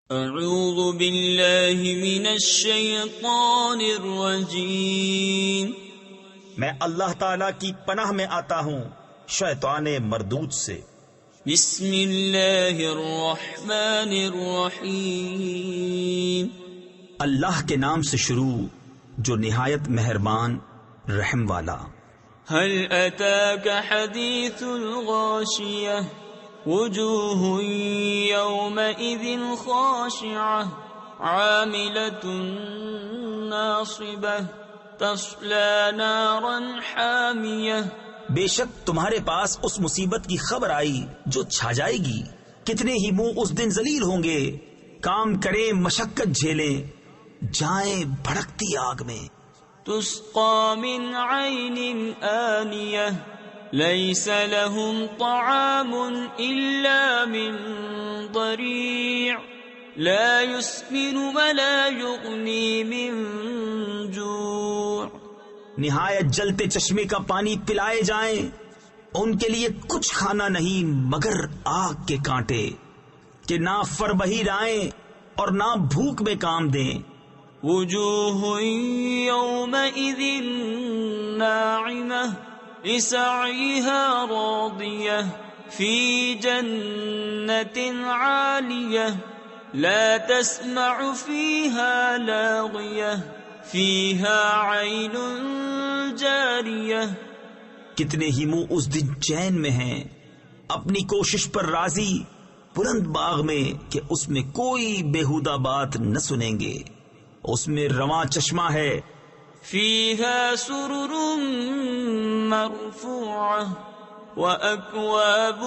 اعوذ باللہ من الشیطان الرجیم، میں اللہ تعالی کی پناہ میں آتا ہوں شیطان مردود سے۔ بسم اللہ الرحمن الرحیم، اللہ کے نام سے شروع جو نہایت مہربان رحم والا۔ هل اتاک حدیث الغاشیہ، وجوہ یومئذ خاشعہ، عاملۃ ناصبہ، تصلی نارا حامیہ۔ بے شک تمہارے پاس اس مصیبت کی خبر آئی جو چھا جائے گی، کتنے ہی منہ اس دن ذلیل ہوں گے، کام کریں مشقت جھیلیں، جائیں بھڑکتی آگ میں۔ تسقى من عين آنية، ليس لهم طعام إلا من ضريع، لا يسمن ولا يغني من جوع۔ نہایت جلتے چشمے کا پانی پلائے جائیں، ان کے لیے کچھ کھانا نہیں مگر آگ کے کانٹے، کہ نہ فربہی رائیں اور نہ بھوک میں کام دیں۔ وجوہ یومئذ ناعمہ، لسعیہا راضیہ، فی جنت عالیہ، لا تسمع فیہا لاغیہ، فیہا عین جاریہ۔ کتنے ہی منہ اس دن چین میں ہیں، اپنی کوشش پر راضی، بلند باغ میں کہ اس میں کوئی بیہودہ بات نہ سنیں گے، اس میں رواں چشمہ ہے۔ فیہا سرر مرفوعہ، وأکواب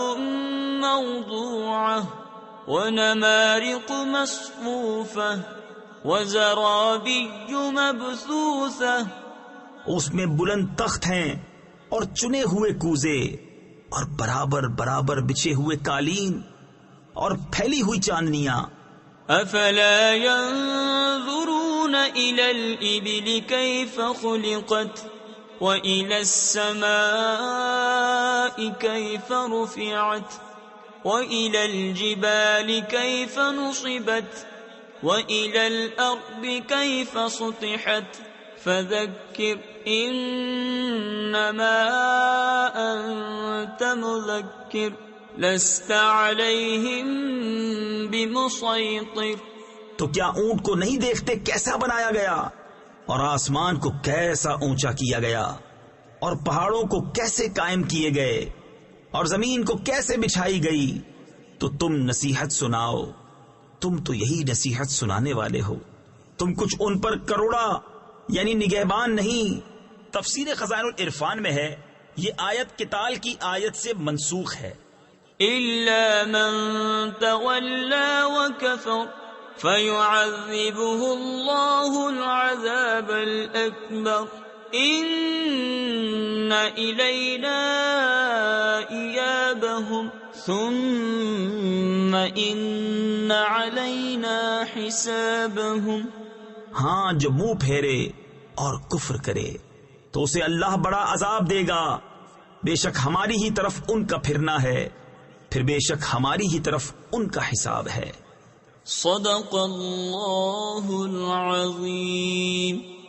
موضوعہ، ونمارق مصفوفہ، وزرابی مبثوثہ۔ اس میں بلند تخت ہیں اور چنے ہوئے کوزے، اور برابر برابر بچھے ہوئے قالین، اور پھیلی ہوئی چاندنیاں۔ افلا ينظرون الى الابل كيف خلقت، والى السماء كيف رفعت، والى الجبال كيف نصبت، والى الارض كيف سطحت، فذكر انما انت مذكر، لست علیہم بمسیطر۔ تو کیا اونٹ کو نہیں دیکھتے کیسا بنایا گیا، اور آسمان کو کیسا اونچا کیا گیا، اور پہاڑوں کو کیسے قائم کیے گئے، اور زمین کو کیسے بچھائی گئی؟ تو تم نصیحت سناؤ، تم تو یہی نصیحت سنانے والے ہو، تم کچھ ان پر کروڑا یعنی نگہبان نہیں۔ تفسیر خزائن العرفان میں ہے یہ آیت قتال کی آیت سے منسوخ ہے۔ إلا من تولى وكفر فيعذبه الله العذاب الأكبر، إن إلينا إيابهم ثم إن علينا حسابهم۔ ہاں جو منہ پھیرے اور کفر کرے تو اسے اللہ بڑا عذاب دے گا، بے شک ہماری ہی طرف ان کا پھرنا ہے، پھر بے شک ہماری ہی طرف ان کا حساب ہے۔ صدق اللہ العظیم۔